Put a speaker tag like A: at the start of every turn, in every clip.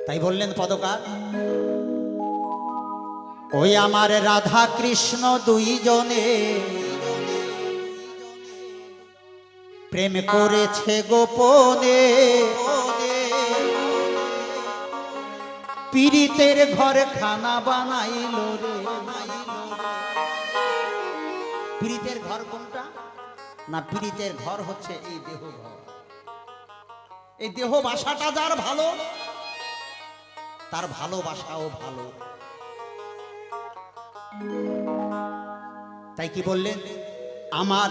A: তাই বললেন পদকার, ওই আমার রাধা কৃষ্ণ দুইজনে প্রেম করেছে গোপনে, পীড়িতের ঘর খানা বানাইল রে। পীড়িতের ঘর কোনটা না? পীড়িতের ঘর হচ্ছে এই দেহ ঘর। এই দেহ বাসাটা যার ভালো, তার ভালোবাসাও ভালো। তাই কি বললেন? আমার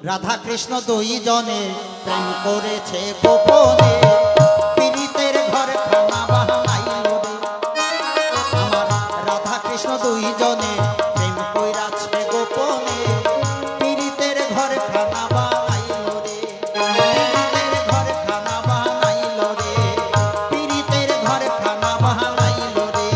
A: রাধা কৃষ্ণ দুইজনে প্রেম করেছে গোপনে, পীড়িতের ঘর খানা বানাইল রে। আমার রাধা কৃষ্ণ দুইজনে প্রেম কইরাছে গোপনে, পীড়িতের ঘর খানা বানাইল রে। পীড়িতের ঘর খানা বানাইল রে, পীড়িতের ঘর খানা বানাইল রে।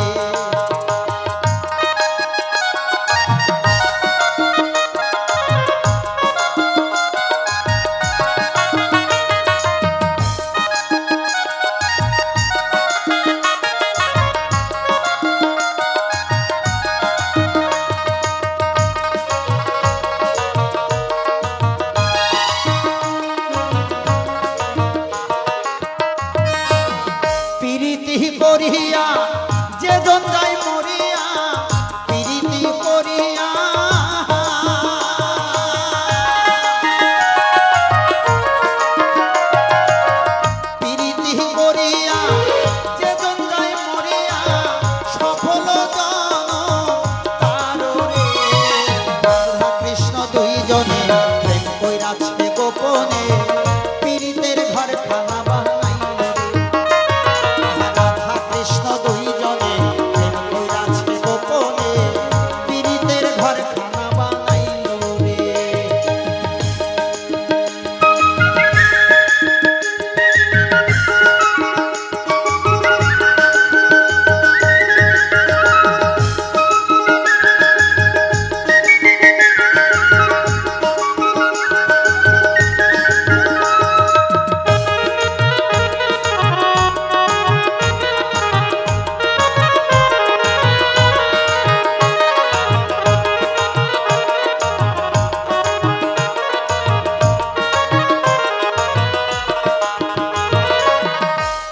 A: প্রীতি করিয়া যে জন যায় মরিয়া, প্রীতি করিয়া প্রীতি করিয়া যে জন যায় মরিয়া, সফল জন তার রে। রাধা কৃষ্ণ দুইজনে প্রেম কইরাছে গোপনে, পীড়িতের ঘর খানা বানাইল রে। রাধা কৃষ্ণ দুইজনে প্রেম কইরাছে গোপনে, পীড়িতের ঘর খানা বানাইল রে।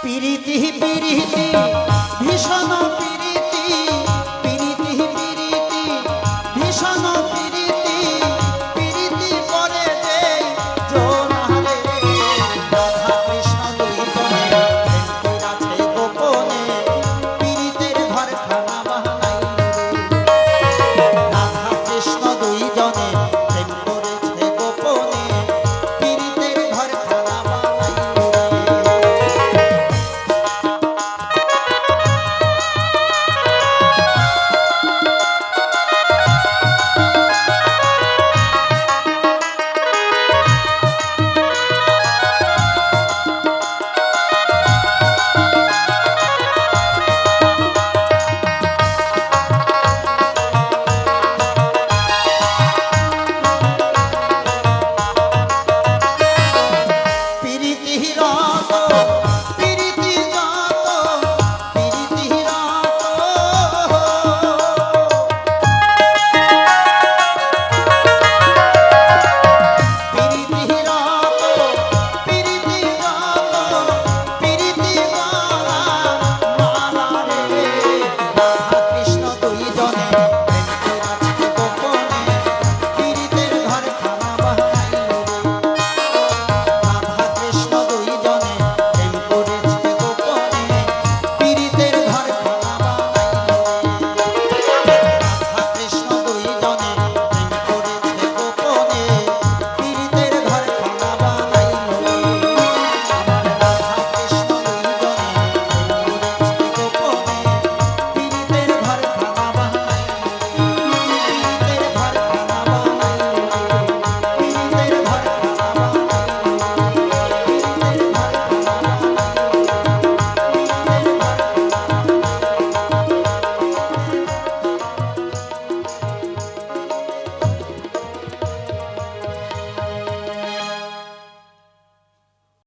A: প্রীতি প্রীতি ভীষণ